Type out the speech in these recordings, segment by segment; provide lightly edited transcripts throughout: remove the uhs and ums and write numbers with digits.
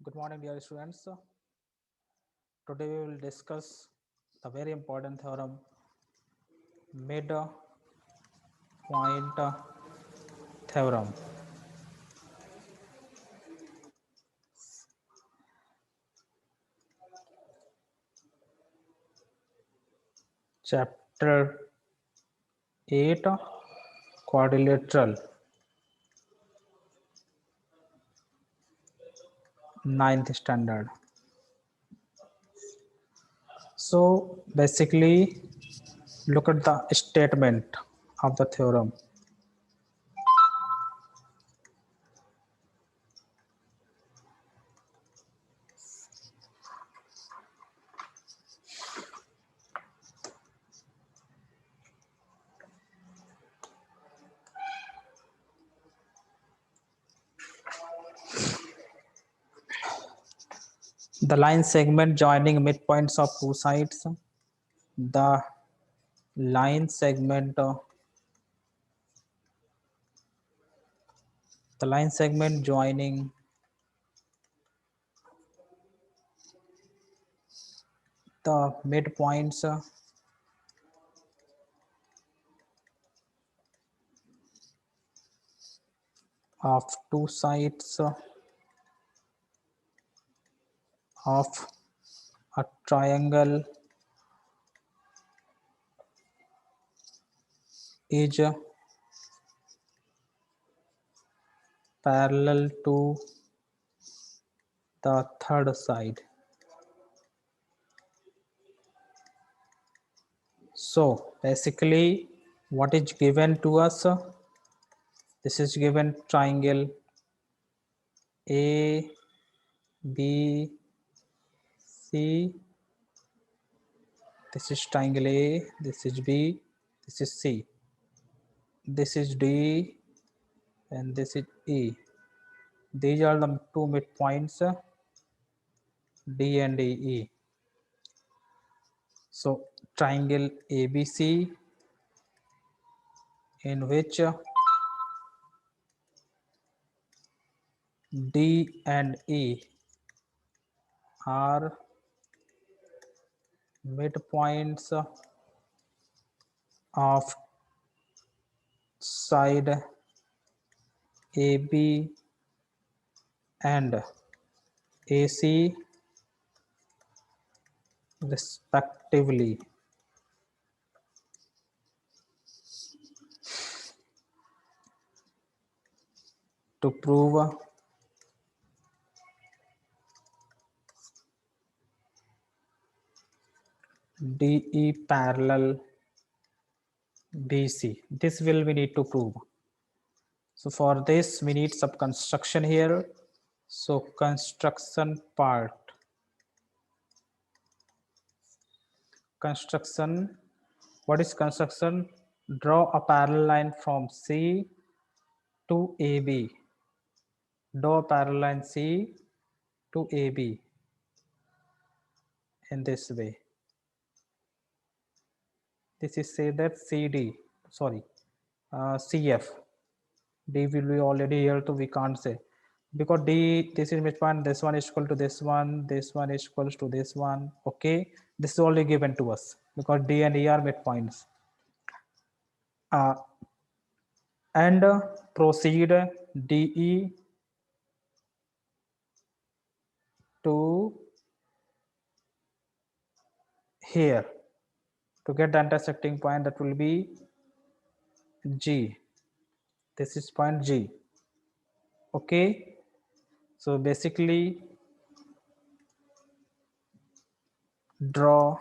Good morning, dear students. Today we will discuss the very important theorem, midpoint theorem. Chapter 8, Quadrilateral, 9th standard. So basically, look at the statement of the theorem. The line segment joining midpoints of two sides. The line segment joining the midpoints of two sides of a triangle is parallel to the third side. So basically, what is given to us? This is given triangle A, B, C. This is triangle A, this is B, this is C. This is D and this is E. These are the two midpoints D and E. So triangle ABC, in which D and E are midpoints of side AB and AC respectively. To prove DE parallel BC, this will we need to prove. So for this we need some construction here. So construction part. Construction. What is construction? Draw a parallel line from C to AB. Draw a parallel line C to AB in this way. This is say that CD, sorry, CF. D will be already here, so we can't say, because D, this is midpoint, this one is equal to this one is equals to this one. Okay, this is already given to us because D and E are midpoints. And proceed DE to here to get the intersecting point, that will be G. This is point G. Okay, so basically draw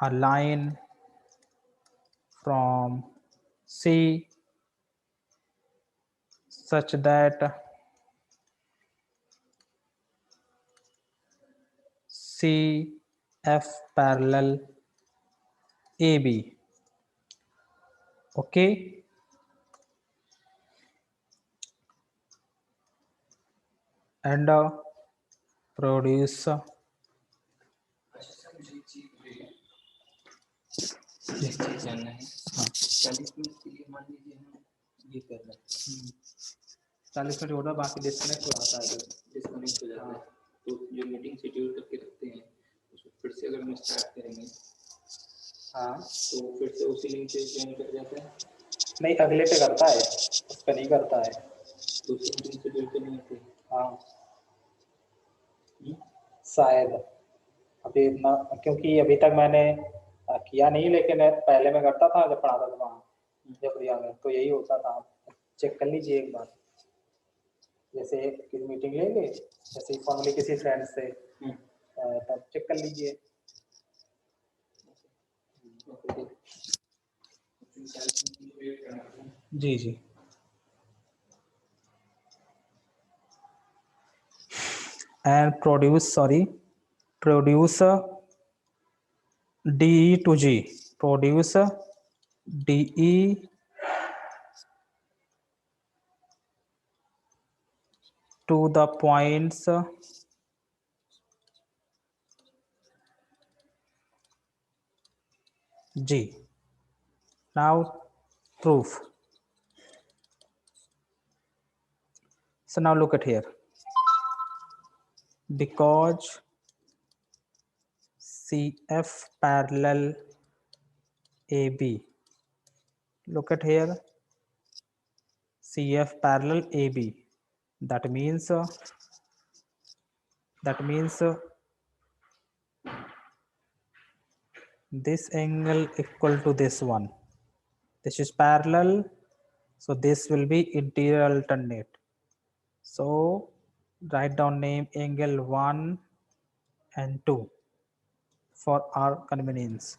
a line from C such that CF parallel AB. Okay, and produce जानना है 40 minute के लिए मान लीजिए हम ये कर रहे हैं 40 मिनट होता, बाकी डिस्कनेक्ट हो जाता है, डिस्कनेक्ट हो जाता है। तो जो मीटिंग शेड्यूल करके रखते हैं उसको फिर से अगर हम स्टार्ट करेंगे हाँ तो फिर से उसी लिंक से ज्वाइन कर जाता है। नहीं, अगले पे करता है, उस पर नहीं करता है। दूसरी मीटिंग शेड्यूल पे नहीं आती। हाँ शायद अभी इतना, क्योंकि अभी तक मैंने किया नहीं, लेकिन पहले मैं करता था जब पढ़ाता था वहाँ जबरिया में, तो यही होता था। चेक कर लीजिए एक बार, जैसे किसी मीटिंग लेंगे, जैसे फॉर्मली किसी फ्रेंड से, तब चेक कर लीजिए। जी जी। And produce DE to G, produce DE to the points G. Now proof. So now look at here. Because CF parallel AB. Look at here. CF parallel AB. That means this angle equal to this one. This is parallel, so this will be interior alternate. So write down name angle 1 and 2 for our convenience.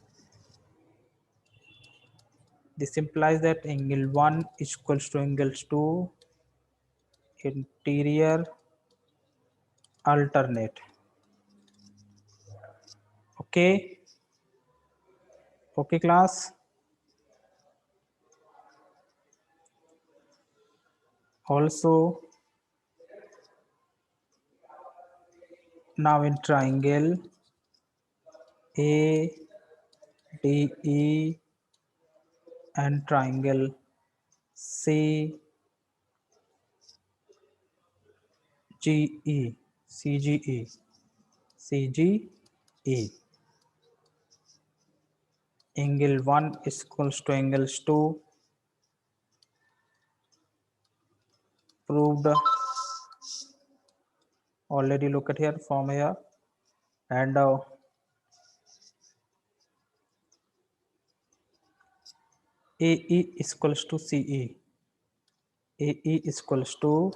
This implies that angle 1 is equals to angle 2 interior alternate. Okay class. Also now in triangle ADE and triangle CGE, angle 1 is equals to angles 2, proved already. Look at here, from here, and AE is equals to CE. AE is equals to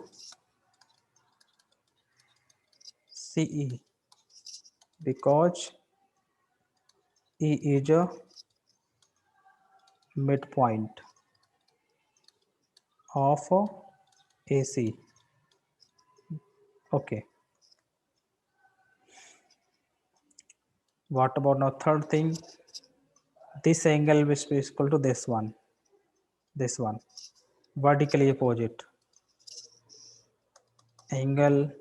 CE because E is a midpoint of AC. Okay. What about now third thing? This angle which is equal to this one, vertically opposite angle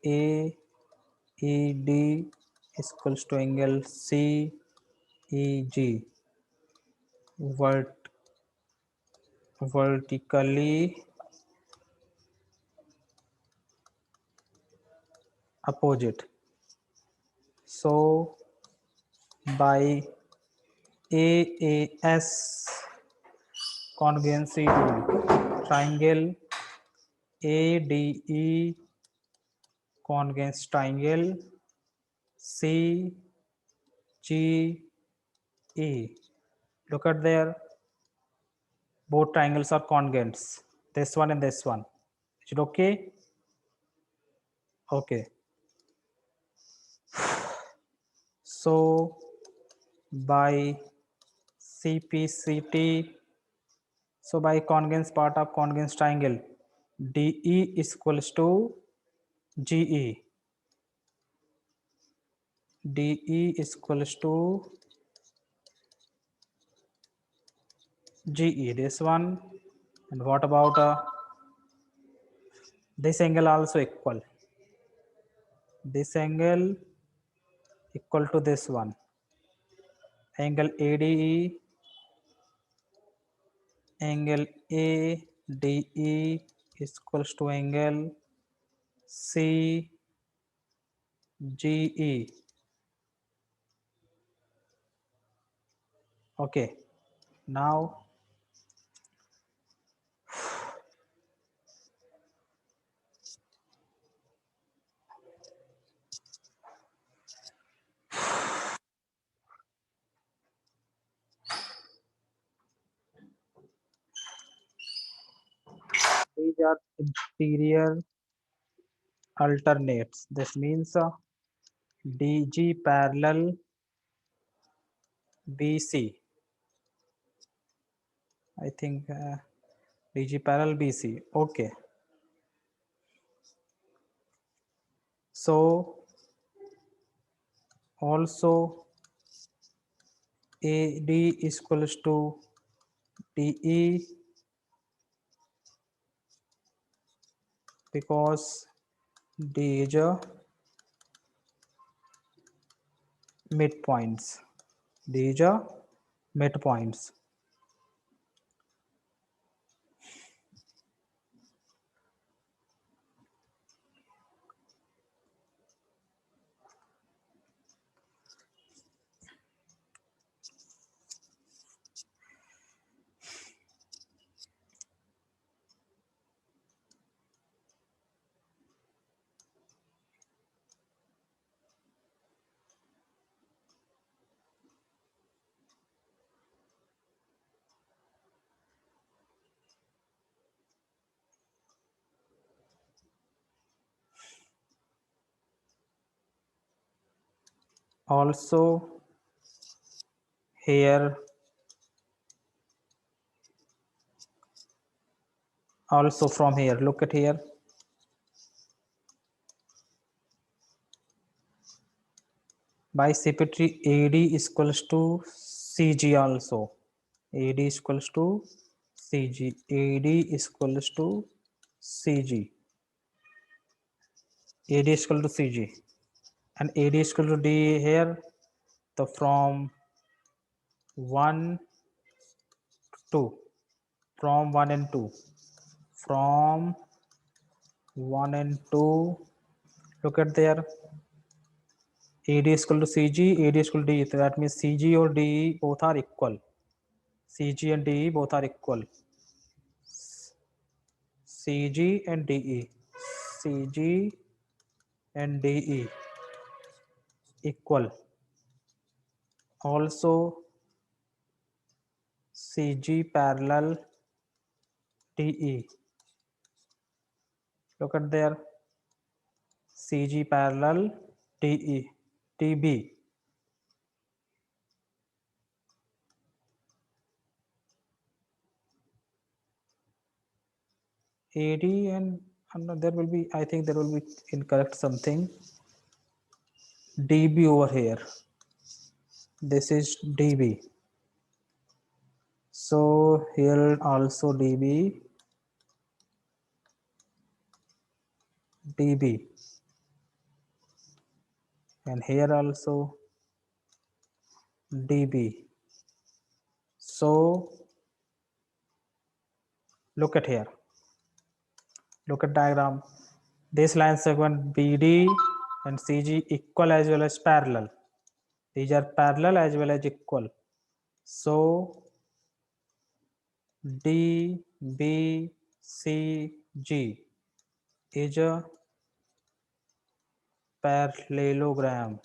AED is equals to angle CEG, vertically opposite. So by AAS congruency rule, triangle ADE congruence triangle CGE. Look at there, both triangles are congruents. This one and this one. Is it okay? Okay. So by CPCT, so by congruence part of congruence triangle, DE is equals to GE. DE is equals to GE, this one. And what about this angle also equal? This angle equal to this one. Angle ADE, angle ADE is equals to angle CGE. Okay, now these are interior alternates. This means DG parallel BC. I think DG parallel BC. Okay. So also AD is equals to DE because D is a midpoints. D is a midpoints. Also here, also from here, look at here. By symmetry, AD is equals to CG also. AD is equals to CG. AD is equals to CG. AD is equal to CG. And AD is equal to D here. So from 1 to 2. From 1 and 2. From 1 and 2. Look at there. AD is equal to CG, AD is equal to DE. So that means CG or DE both are equal. CG and DE both are equal. CG and DE. CG and DE equal. Also CG parallel DE. Look at there. CG parallel DE. DB. AD and there will be, I think there will be incorrect something. DB over here. This is DB. So here also DB, DB, and here also DB. So look at here. Look at diagram. This line segment BD and CG equal as well as parallel. These are parallel as well as equal. So DBCG is a parallelogram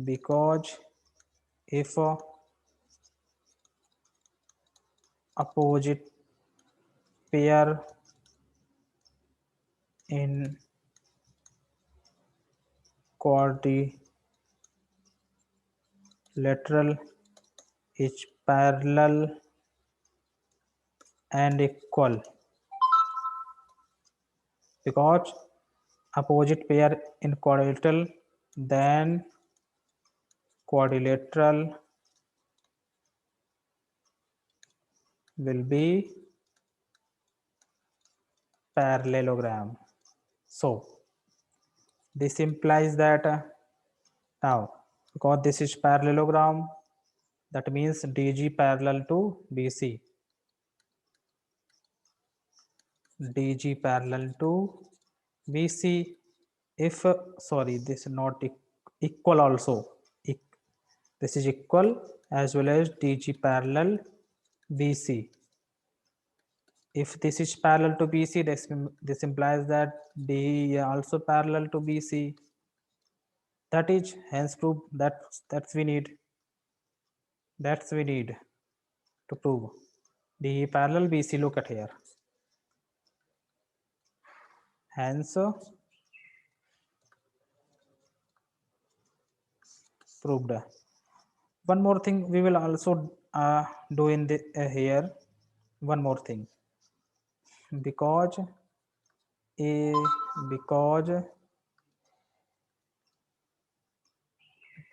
because if opposite pair in quadrilateral is parallel and equal because opposite pair in quadrilateral, then quadrilateral will be parallelogram. So This implies that now, because this is parallelogram, that means DG parallel to BC. DG parallel to BC. If sorry, this is not equal also. This is equal as well as DG parallel BC. If this is parallel to BC, this implies that DE also parallel to BC. That is hence proof that's we need. That's we need to prove DE parallel BC. Look at here. Hence proved. One more thing we will also do in the here. One more thing, because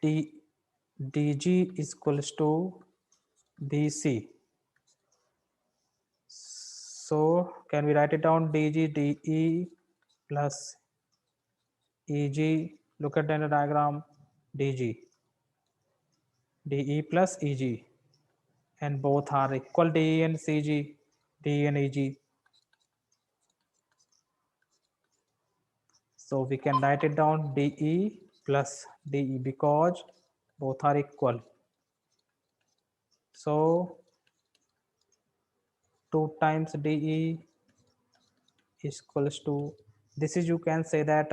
DG is equals to BC. So can we write it down? DG DE plus EG. Look at the diagram. DG DE plus EG, and both are equal. DE and CG, DE and EG. So we can write it down DE plus DE because both are equal. So 2 times DE is equals to, this is, you can say that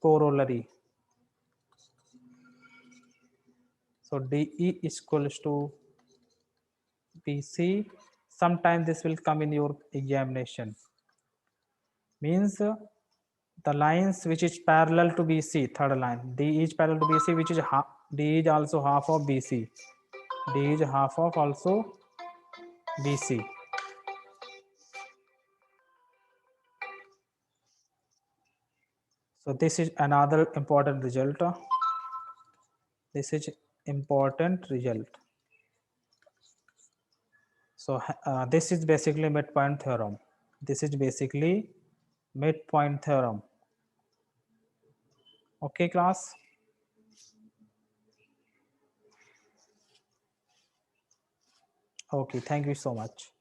corollary. So DE is equals to BC. Sometimes this will come in your examination. Means the lines which is parallel to BC, third line, D is parallel to BC, which is D is also half of BC. D is half of also BC. So this is another important result. This is important result. So this is basically midpoint theorem. This is basically midpoint theorem. Okay, class. Okay, thank you so much.